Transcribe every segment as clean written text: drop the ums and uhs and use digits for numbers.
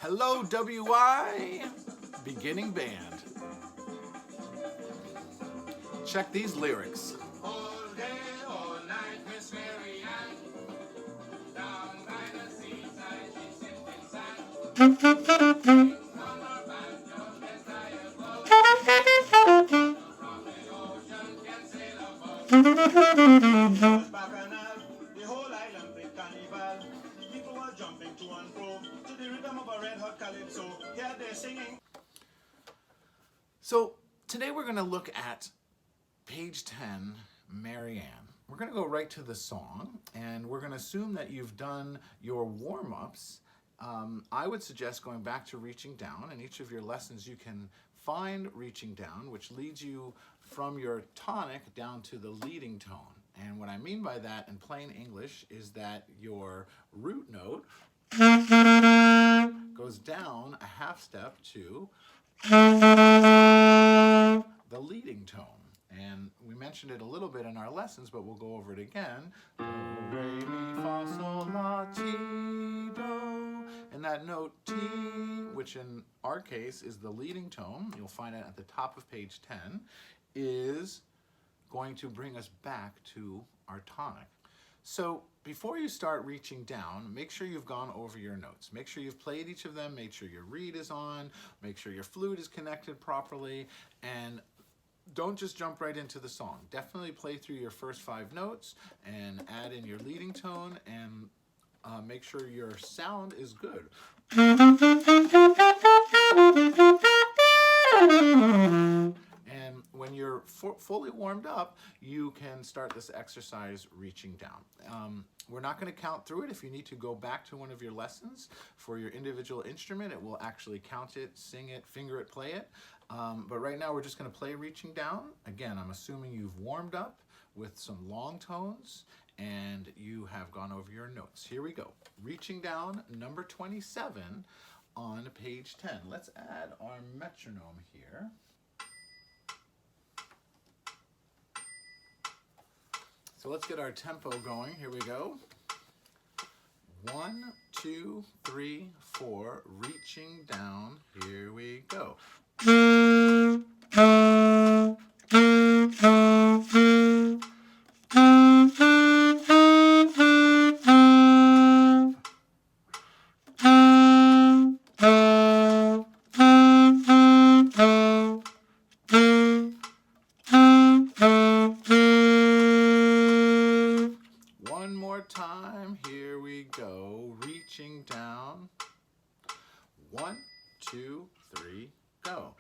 Hello, WI, beginning band. Check these lyrics. All day, all night, Miss Mary Ann, down by the seaside, she sits inside. On her banjo, gets tired, but from the ocean can sail a boat. Bacchanal, the whole island played carnival. People were jumping to and fro to the rhythm of a red hot calypso. Here they're singing. So today we're going to look at page 10, Mary Ann. We're going to go right to the song, and we're going to assume that you've done your warm-ups. I would suggest going back to Reaching Down. In each of your lessons you can find Reaching Down, which leads you from your tonic down to the leading tone. And what I mean by that in plain English is that your root note goes down a half step to the leading tone. And we mentioned it a little bit in our lessons, but we'll go over it again. Do, re, mi, fa, sol, la, ti, do. And that note T, which in our case is the leading tone, you'll find it at the top of page 10, is going to bring us back to our tonic. So before you start reaching down, make sure you've gone over your notes. Make sure you've played each of them, make sure your reed is on, make sure your flute is connected properly, and don't just jump right into the song. Definitely play through your first 5 notes and add in your leading tone, and make sure your sound is good. And when you're fully warmed up, you can start this exercise reaching down. We're not going to count through it. If you need to go back to one of your lessons for your individual instrument, it will actually count it, sing it, finger it, play it. But right now we're just going to play Reaching Down. Again, I'm assuming you've warmed up with some long tones and you have gone over your notes. Here we go. Reaching Down, number 27 on page 10. Let's add our metronome here. So let's get our tempo going. Here we go. 1, 2, 3, 4. Reaching down. Here we go. One more time. Here we go. Reaching down. 1, 2, 3, go.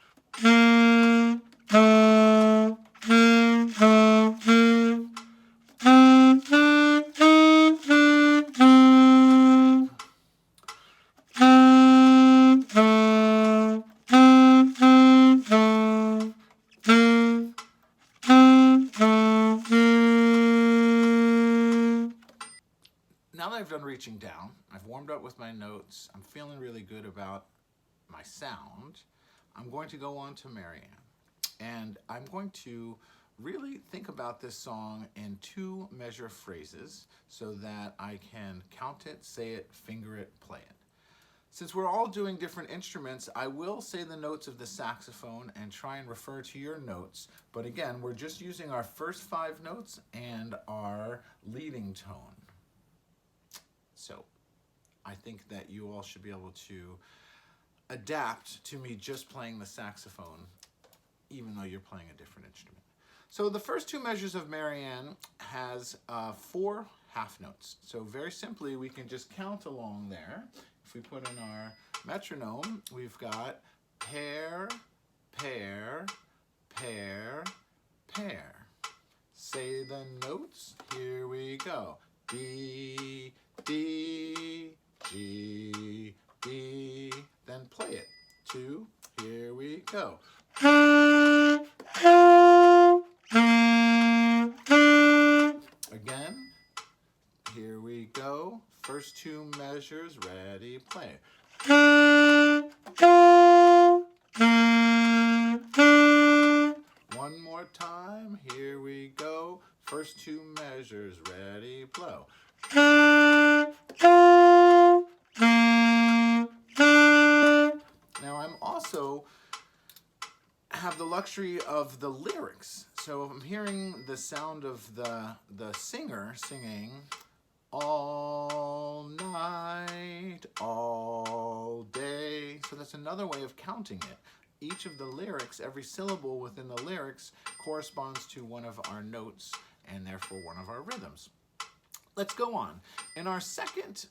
Now that I've done Reaching Down, I've warmed up with my notes, I'm feeling really good about my sound, I'm going to go on to Mary Ann. And I'm going to really think about this song in 2 measure phrases so that I can count it, say it, finger it, play it. Since we're all doing different instruments, I will say the notes of the saxophone and try and refer to your notes. But again, we're just using our first 5 notes and our leading tone. So I think that you all should be able to adapt to me just playing the saxophone, even though you're playing a different instrument. So the first 2 measures of Mary Ann has 4 half notes. So very simply, we can just count along there. If we put in our metronome, we've got pair, pair, pair, pair. Say the notes. Here we go. B, D, G, B. Then play it. 2. Here we go. Again. Here we go. First 2 measures. Ready, play. One more time. Here we go. First 2 measures. Ready, blow. have the luxury of the lyrics. So if I'm hearing the sound of the singer singing all night, all day. So that's another way of counting it. Each of the lyrics, every syllable within the lyrics corresponds to one of our notes and therefore one of our rhythms. Let's go on. In our second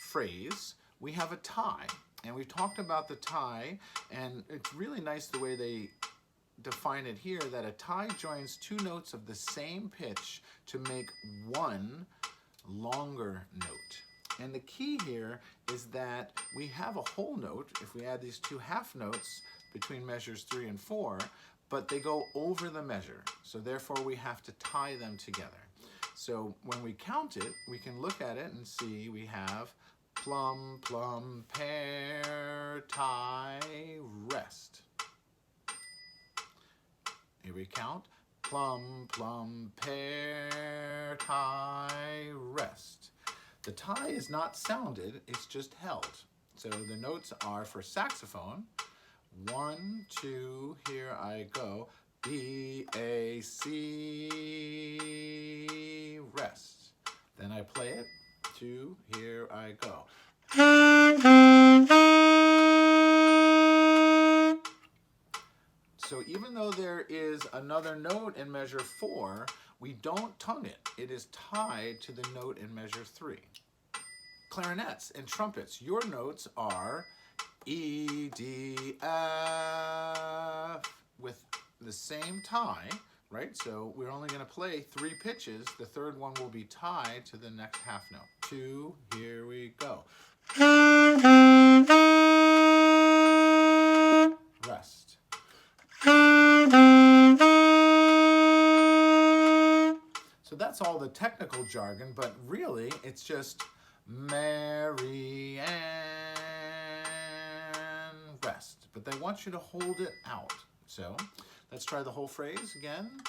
phrase, we have a tie. And we've talked about the tie, and it's really nice the way they define it here, that a tie joins two notes of the same pitch to make one longer note. And the key here is that we have a whole note if we add these two half notes between measures 3 and 4, but they go over the measure. So therefore we have to tie them together. So when we count it, we can look at it and see we have plum, plum, pear, tie, rest. Here we count. Plum, plum, pear, tie, rest. The tie is not sounded, it's just held. So the notes are for saxophone. 1, 2, here I go. B, A, C, rest. Then I play it. 2, here I go. So even though there is another note in measure 4, we don't tongue it. It is tied to the note in measure 3. Clarinets and trumpets, your notes are E, D, F with the same tie, right? So we're only going to play 3 pitches. The third one will be tied to the next half note. 2, here we go. Rest. So that's all the technical jargon, but really it's just Mary Ann, rest. But they want you to hold it out. So let's try the whole phrase again.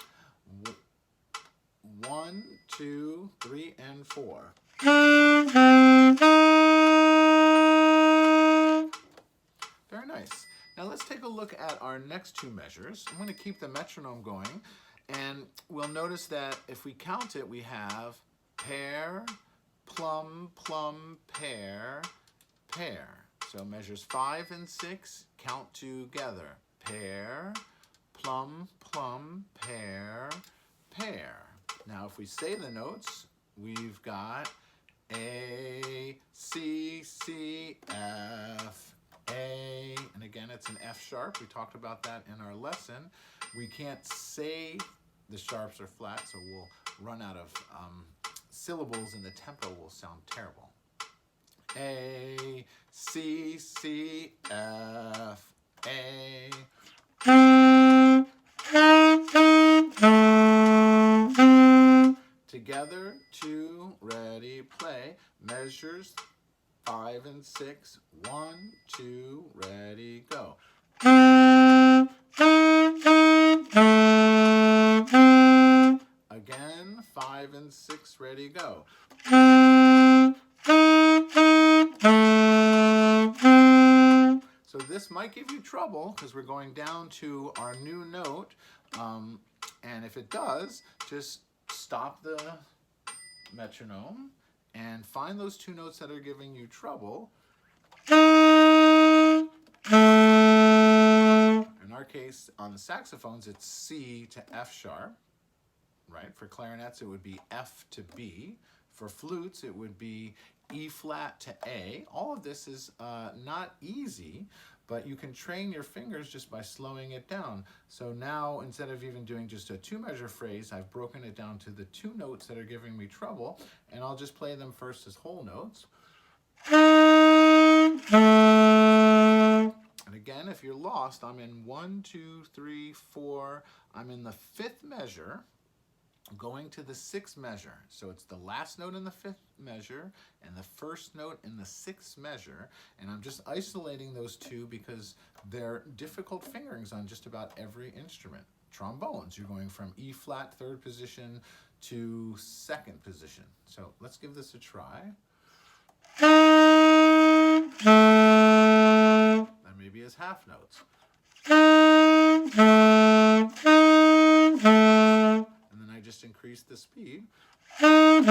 1, 2, 3, and 4. Very nice. Now let's take a look at our next 2 measures. I'm going to keep the metronome going, and we'll notice that if we count it, we have pear, plum, plum, pear, pear. So measures 5 and 6 count together. Pear, plum, plum, pear, pear. Now if we say the notes, we've got A, C, C, F, A, and again it's an F sharp. We talked about that in our lesson. We can't say the sharps are flat, so we'll run out of syllables and the tempo will sound terrible. A, C, C, F, A. Together, 2, ready, play. Measures 5 and 6. 1, 2, ready, go. Again, 5 and 6, ready, go. So this might give you trouble because we're going down to our new note. And if it does, just stop the metronome and find those 2 notes that are giving you trouble. In our case, on the saxophones, it's C to F sharp, right? For clarinets, it would be F to B. For flutes, it would be E flat to A. All of this is not easy, but you can train your fingers just by slowing it down. So now, instead of even doing just a 2-measure phrase, I've broken it down to the 2 notes that are giving me trouble, and I'll just play them first as whole notes. And again, if you're lost, I'm in 1, 2, 3, 4. I'm in the 5th measure, going to the 6th measure. So it's the last note in the 5th measure and the first note in the 6th measure. And I'm just isolating those 2 because they're difficult fingerings on just about every instrument. Trombones, you're going from E flat 3rd position to 2nd position. So let's give this a try. That maybe is half notes. And then I just increase the speed till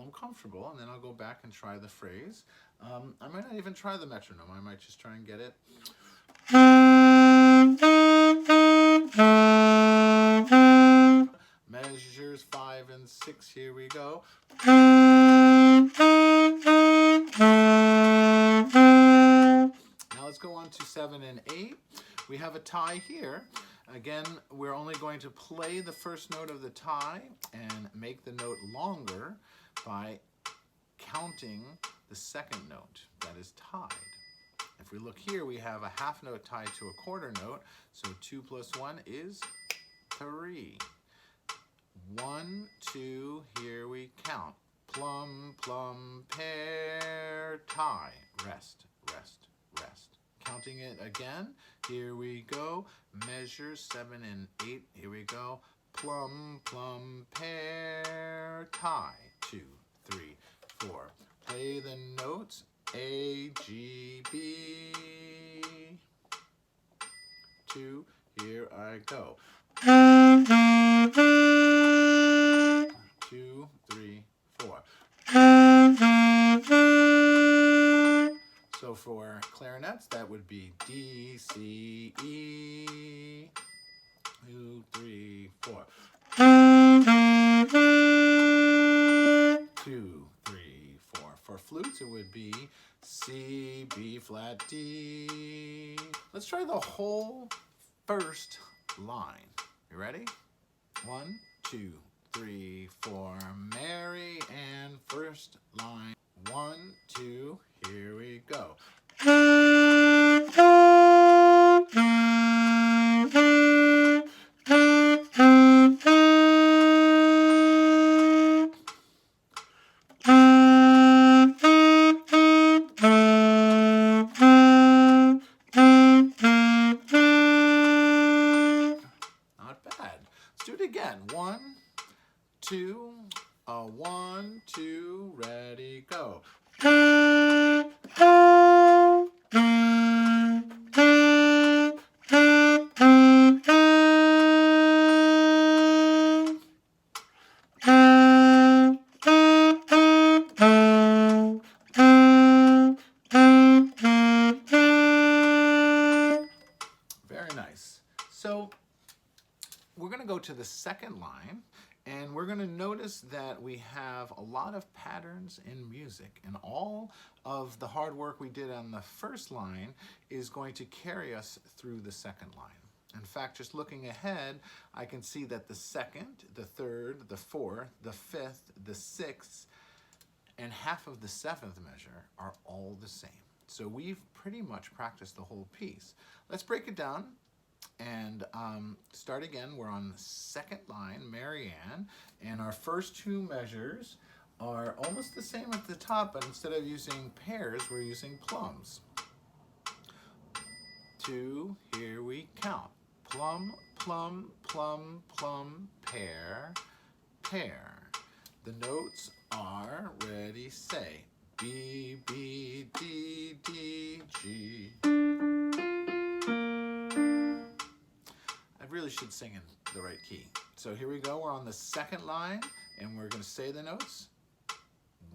I'm comfortable, and then I'll go back and try the phrase. I might not even try the metronome. I might just try and get it. Measures 5 and 6, here we go. Now let's go on to 7 and 8. We have a tie here. Again, we're only going to play the first note of the tie and make the note longer by counting the second note that is tied. If we look here, we have a half note tied to a quarter note, so 2 plus 1 is 3. 1, 2, here we count. Plum, plum, pear, tie. Rest, rest, rest. Counting it again, here we go. Measures 7 and 8, here we go. Plum, plum, pear, tie. 2, 3, 4. Play the notes A, G, B. 2, here I go. 2, 3, 4. So for clarinets, that would be D, C, E. 2, 3, 4. 2, 3, 4. For flutes, it would be C, B flat, D. Let's try the whole first line. You ready? 1, 2, 3, 4. Mary Ann, first line. 1, 2, here we go. Not bad. Let's do it again. 1, 2, 1, 2, ready, go. Very nice. So we're going to go to the second line, and we're going to notice that we have a lot of patterns in music, and all of the hard work we did on the first line is going to carry us through the second line. In fact, just looking ahead, I can see that the second, the third, the fourth, the fifth, the sixth, and half of the seventh measure are all the same. So we've pretty much practiced the whole piece. Let's break it down and start again. We're on the second line, Mary Ann, and our first two measures are almost the same at the top, but instead of using pairs, we're using plums. 2, here we count. Plum, plum, plum, plum, pear, pear. The notes are, ready, say, B, B, D, D, G. I really should sing in the right key. So here we go, we're on the second line, and we're going to say the notes.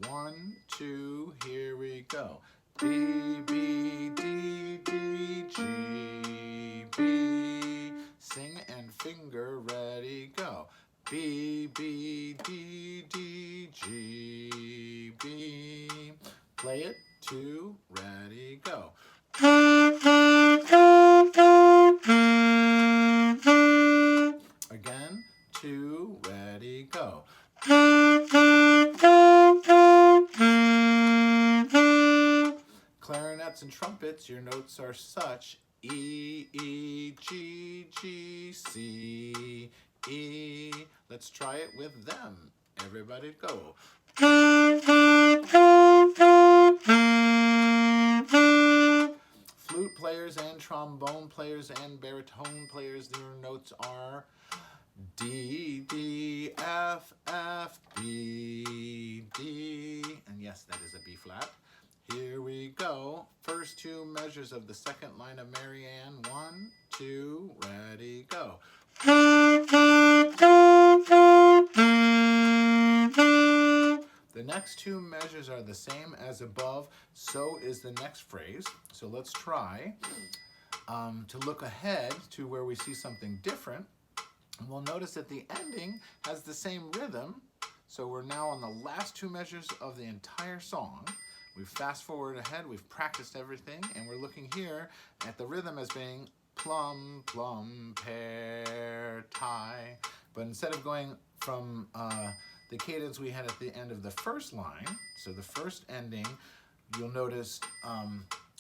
1, 2, here we go. B, B, D, D, G, B. Sing and finger, ready, go. B, B, D, D, G, B. Play it, 2, ready, go. Again, 2, ready, go. Clarinets and trumpets, your notes are such. E, E, G, G, C, E. Let's try it with them. Everybody go. Flute players and trombone players and baritone players, their notes are D, D, F, F, B, D. And yes, that is a B flat. Here we go. First two measures of the second line of Marianne. 1, 2, ready, go. The next two measures are the same as above, so is the next phrase. So let's try to look ahead to where we see something different. And we'll notice that the ending has the same rhythm. So we're now on the last two measures of the entire song. We've fast forward ahead, we've practiced everything, and we're looking here at the rhythm as being plum, plum, pear, tie. But instead of going from the cadence we had at the end of the first line, so the first ending, you'll notice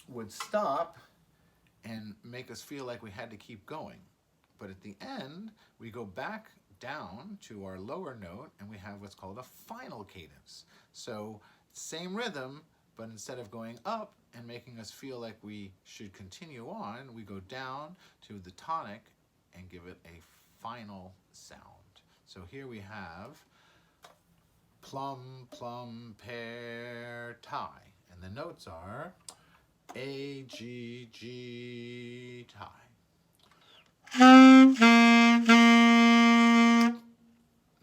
would stop and make us feel like we had to keep going. But at the end, we go back down to our lower note and we have what's called a final cadence. So same rhythm, but instead of going up and making us feel like we should continue on, we go down to the tonic and give it a final sound. So here we have plum, plum, pear, tie. And the notes are A, G, G, tie.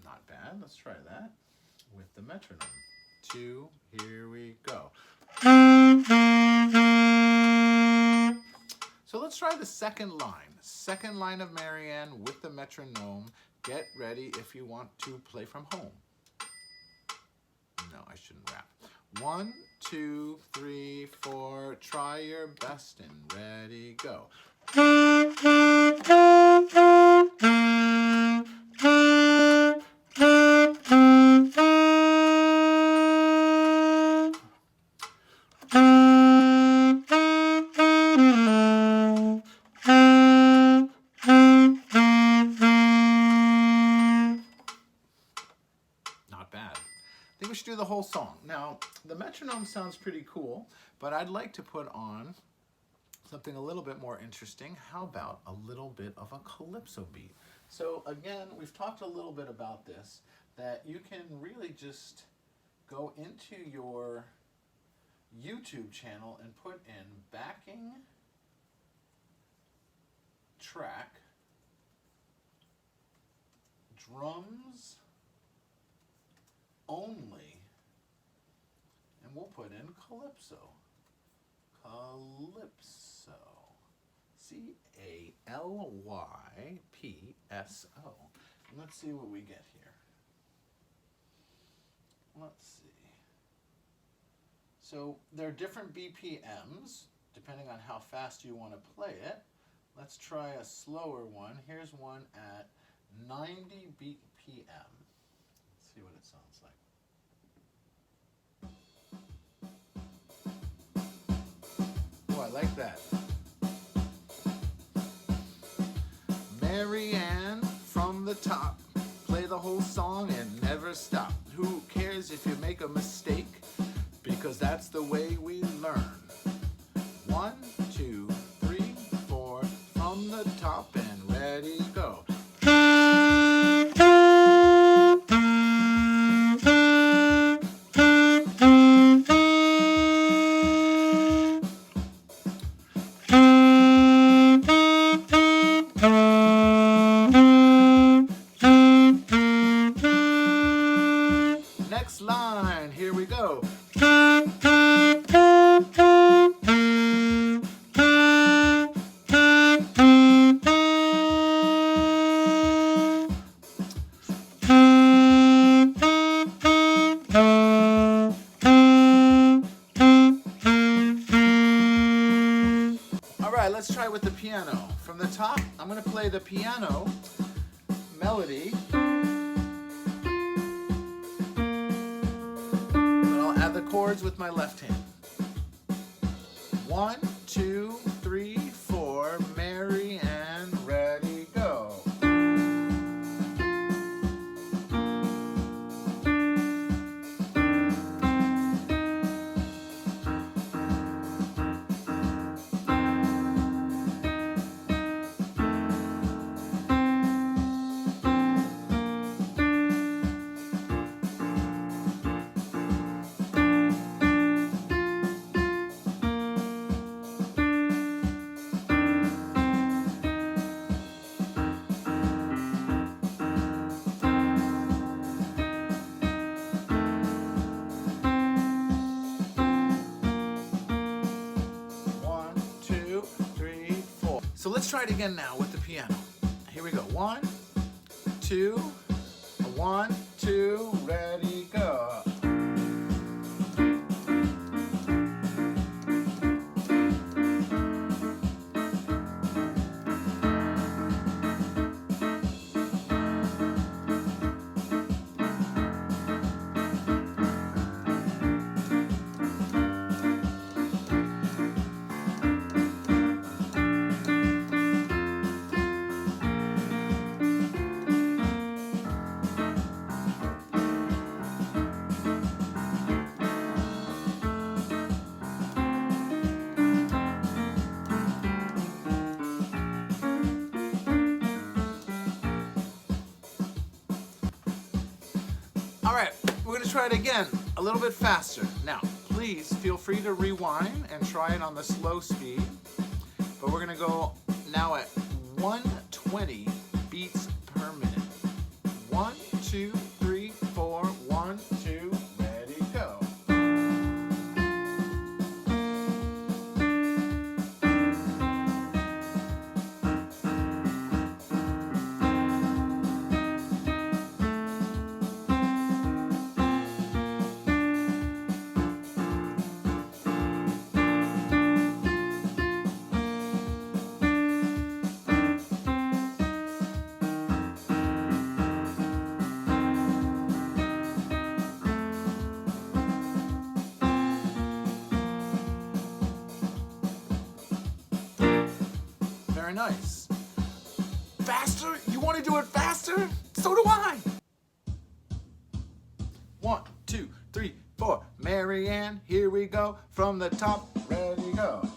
Not bad. Let's try that with the metronome. 2, here we go. So let's try the second line. Second line of Marianne with the metronome. Get ready if you want to play from home. No, I shouldn't rap. 1, 2, 3, 4. Try your best and ready, go. Not bad. I think we should do the whole song. Now, the metronome sounds pretty cool, but I'd like to put on something a little bit more interesting. How about a little bit of a calypso beat? So again, we've talked a little bit about this, that you can really just go into your YouTube channel and put in backing track, drums only, and we'll put in calypso. Calypso. C-A-L-Y-P-S-O. Let's see what we get here. Let's see. So there are different BPMs depending on how fast you want to play it. Let's try a slower one. Here's one at 90 BPM. Let's see what it sounds like. Oh, I like that. Marianne from the top. Play the whole song and never stop. Who cares if you make a mistake? Because that's the way we learn. 1, 2, 3, 4. From the top and ready, go. Next line, here we go. All right, let's try with the piano. From the top, I'm going to play the piano melody. Add the chords with my left hand. 1, 2, 3, 4. Marianne, ready, go. So let's try it again now with the piano. Here we go. 1, 2, 1, 2, ready, go. All right, we're gonna try it again, a little bit faster. Now, please feel free to rewind and try it on the slow speed. But we're gonna go now at 120 beats per minute. 1, 2, 3, 4, 1, 2, ready, go. Very nice. Faster? You want to do it faster? So do I. 1, 2, 3, 4. Marianne, here we go. From the top, ready, go.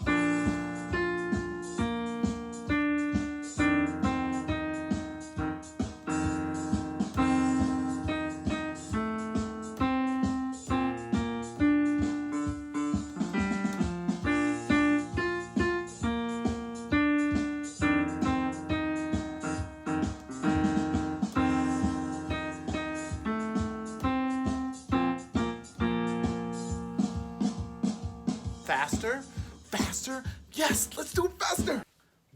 Faster? Faster? Yes, let's do it faster.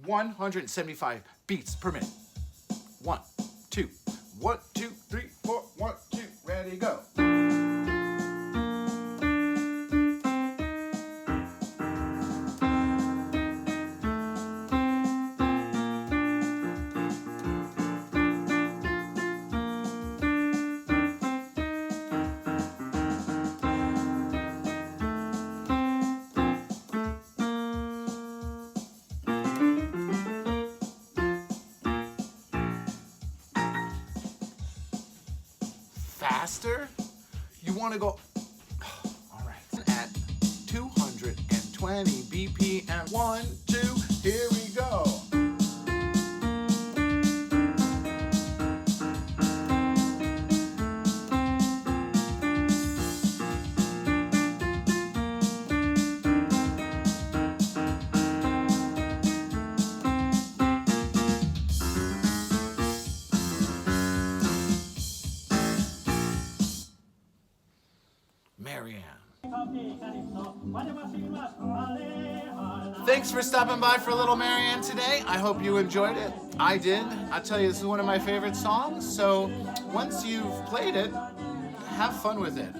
175 beats per minute. 1, 2, 1, 2, 3, 4, 1, 2, ready, go. Faster? You want to go? All right. At 220 BPM. 1, 2, here we go. Marianne. Thanks for stopping by for Little Marianne today. I hope you enjoyed it. I did. I tell you, this is one of my favorite songs. So once you've played it, have fun with it.